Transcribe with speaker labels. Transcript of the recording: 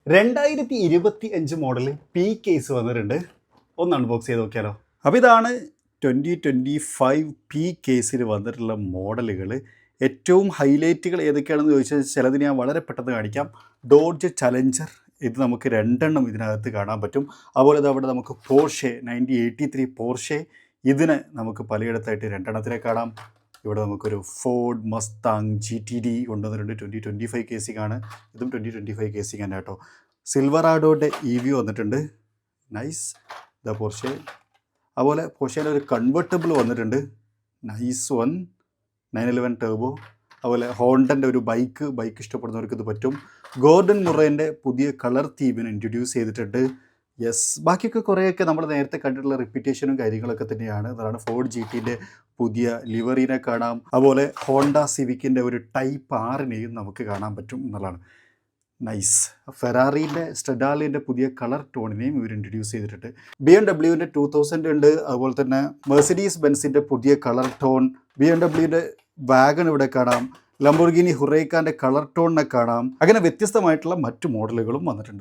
Speaker 1: 2025 model P case വന്നിട്ടുണ്ട്. ഒന്ന് unbox ചെയ്ത് നോക്കിയാലോ. അപ്പോൾ ഇതാണ് 2025 പി കേസിൽ വന്നിട്ടുള്ള മോഡലുകൾ. ഏറ്റവും ഹൈലൈറ്റുകൾ ഏതൊക്കെയാണെന്ന് ചോദിച്ചാൽ ചിലത് ഞാൻ വളരെ പെട്ടെന്ന് കാണിക്കാം. ഡോഡ്ജ് ചലഞ്ചർ, ഇത് നമുക്ക് 2 എണ്ണം ഇതിനകത്ത് കാണാൻ പറ്റും. അതുപോലെ അവിടെ നമുക്ക് പോർഷെ 9083 പോർഷെ, ഇതിന് നമുക്ക് പലയിടത്തായിട്ട് 2 എണ്ണത്തിനെ കാണാം. ഇവിടെ നമുക്കൊരു ഫോർഡ് മസ്താങ് GTD കൊണ്ടുവന്നിട്ടുണ്ട്. 2025 കേസിങ്ങാണ്. ഇതും 2025 കേസിങ് തന്നെ കേട്ടോ. സിൽവറാഡോയുടെ EV വന്നിട്ടുണ്ട്, നൈസ്. ഇതാ പോർഷെ. അതുപോലെ പോർഷയുടെ ഒരു കൺവെർട്ടബിൾ വന്നിട്ടുണ്ട്, നൈസ് വൺ. 911 ടർബോ. അതുപോലെ ഹോണ്ടൻ്റെ ഒരു ബൈക്ക് ഇഷ്ടപ്പെടുന്നവർക്ക് ഇത് പറ്റും. ഗോർഡൻ മുറേൻ്റെ പുതിയ കളർ തീമിന് ഇൻട്രൊഡ്യൂസ് ചെയ്തിട്ടുണ്ട്. യെസ്, ബാക്കിയൊക്കെ കുറേയൊക്കെ നമ്മൾ നേരത്തെ കണ്ടിട്ടുള്ള റിപ്പീറ്റേഷനും കാര്യങ്ങളൊക്കെ തന്നെയാണ്. അതാണ് ഫോർഡ് GTൻ്റെ പുതിയ ലിവറിനെ കാണാം. അതുപോലെ ഹോണ്ട സിവിക്കിൻ്റെ ഒരു ടൈപ്പ് 6നെയും നമുക്ക് കാണാൻ പറ്റും എന്നുള്ളതാണ്. നൈസ്. ഫെറാറിൻ്റെ സ്ട്രെഡാലിൻ്റെ പുതിയ കളർ ടോണിനെയും ഇവർ ഇൻട്രൊഡ്യൂസ് ചെയ്തിട്ടുണ്ട്. BMW 2000 ഉണ്ട്. അതുപോലെ തന്നെ മെഴ്സിഡീസ് ബെൻസിൻ്റെ പുതിയ കളർ ടോൺ, BMW വാഗൺ ഇവിടെ കാണാം. ലംബോർഗിനി ഹുറൈക്കാൻ്റെ കളർ ടോണിനെ കാണാം. അങ്ങനെ വ്യത്യസ്തമായിട്ടുള്ള മറ്റു മോഡലുകളും വന്നിട്ടുണ്ട്.